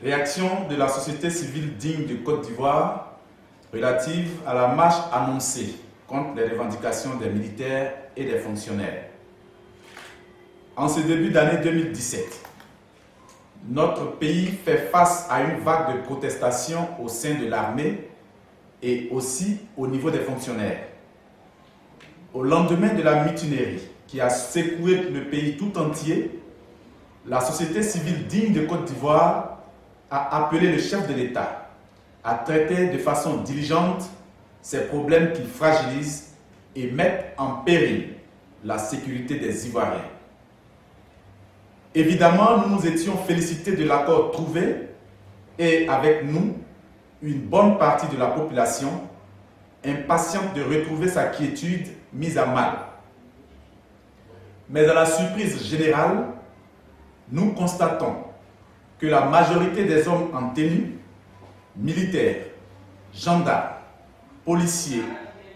Réaction de la société civile digne de Côte d'Ivoire relative à la marche annoncée contre les revendications des militaires et des fonctionnaires. En ce début d'année 2017, notre pays fait face à une vague de protestations au sein de l'armée et aussi au niveau des fonctionnaires. Au lendemain de la mutinerie qui a secoué le pays tout entier, la société civile digne de Côte d'Ivoire a appelé le chef de l'État à traiter de façon diligente ces problèmes qui fragilisent et mettent en péril la sécurité des Ivoiriens. Évidemment, nous nous étions félicités de l'accord trouvé et avec nous, une bonne partie de la population impatiente de retrouver sa quiétude mise à mal. Mais à la surprise générale, nous constatons que la majorité des hommes en tenue, militaires, gendarmes, policiers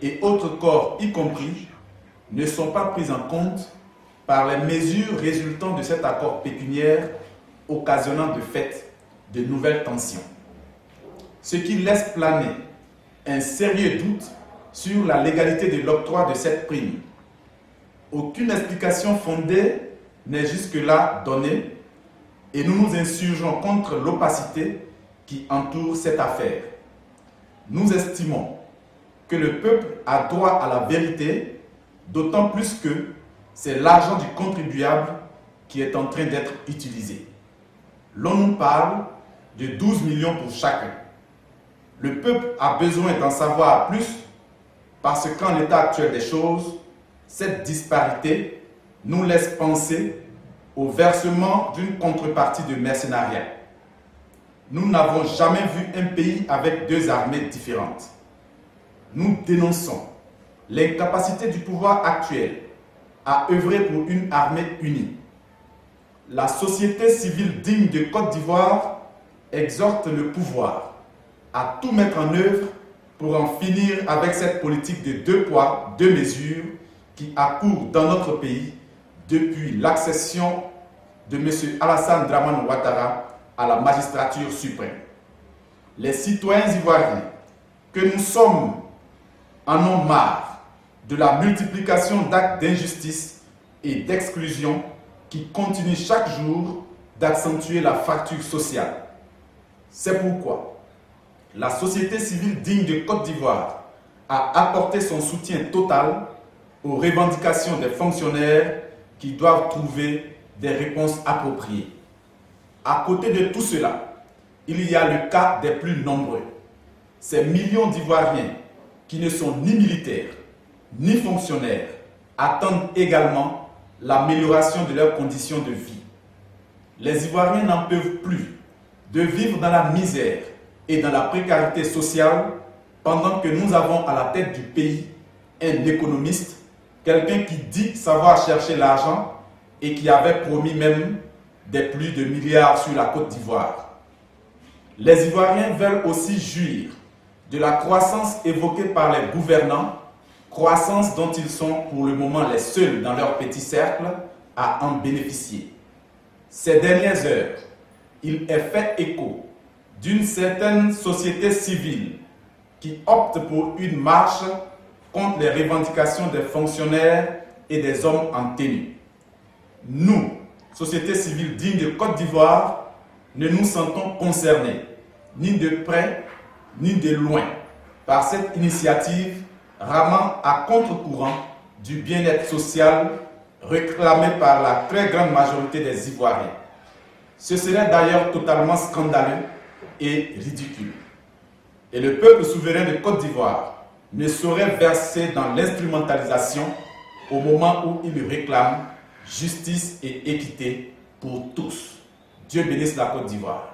et autres corps y compris, ne sont pas pris en compte par les mesures résultant de cet accord pécuniaire occasionnant de fait de nouvelles tensions. Ce qui laisse planer un sérieux doute sur la légalité de l'octroi de cette prime. Aucune explication fondée n'est jusque-là donnée et nous nous insurgeons contre l'opacité qui entoure cette affaire. Nous estimons que le peuple a droit à la vérité, d'autant plus que c'est l'argent du contribuable qui est en train d'être utilisé. L'on nous parle de 12 millions pour chacun. Le peuple a besoin d'en savoir plus parce qu'en l'état actuel des choses, cette disparité nous laisse penser au versement d'une contrepartie de mercenariat. Nous n'avons jamais vu un pays avec deux armées différentes. Nous dénonçons l'incapacité du pouvoir actuel à œuvrer pour une armée unie. La société civile digne de Côte d'Ivoire exhorte le pouvoir à tout mettre en œuvre pour en finir avec cette politique de deux poids, deux mesures qui accourt dans notre pays depuis l'accession de M. Alassane Dramane Ouattara à la magistrature suprême. Les citoyens ivoiriens que nous sommes en ont marre de la multiplication d'actes d'injustice et d'exclusion qui continuent chaque jour d'accentuer la fracture sociale. C'est pourquoi la société civile digne de Côte d'Ivoire a apporté son soutien total aux revendications des fonctionnaires qui doivent trouver des réponses appropriées. À côté de tout cela, il y a le cas des plus nombreux. Ces millions d'Ivoiriens qui ne sont ni militaires, ni fonctionnaires, attendent également l'amélioration de leurs conditions de vie. Les Ivoiriens n'en peuvent plus de vivre dans la misère et dans la précarité sociale pendant que nous avons à la tête du pays un économiste, quelqu'un qui dit savoir chercher l'argent et qui avait promis même des pluies de milliards sur la Côte d'Ivoire. Les Ivoiriens veulent aussi jouir de la croissance évoquée par les gouvernants, croissance dont ils sont pour le moment les seuls dans leur petit cercle à en bénéficier. Ces dernières heures, il est fait écho d'une certaine société civile qui opte pour une marche contre les revendications des fonctionnaires et des hommes en tenue. Nous, société civile digne de Côte d'Ivoire, ne nous sentons concernés, ni de près, ni de loin, par cette initiative ramant à contre-courant du bien-être social réclamé par la très grande majorité des Ivoiriens. Ce serait d'ailleurs totalement scandaleux et ridicule. Et le peuple souverain de Côte d'Ivoire ne saurait verser dans l'instrumentalisation au moment où il réclame justice et équité pour tous. Dieu bénisse la Côte d'Ivoire.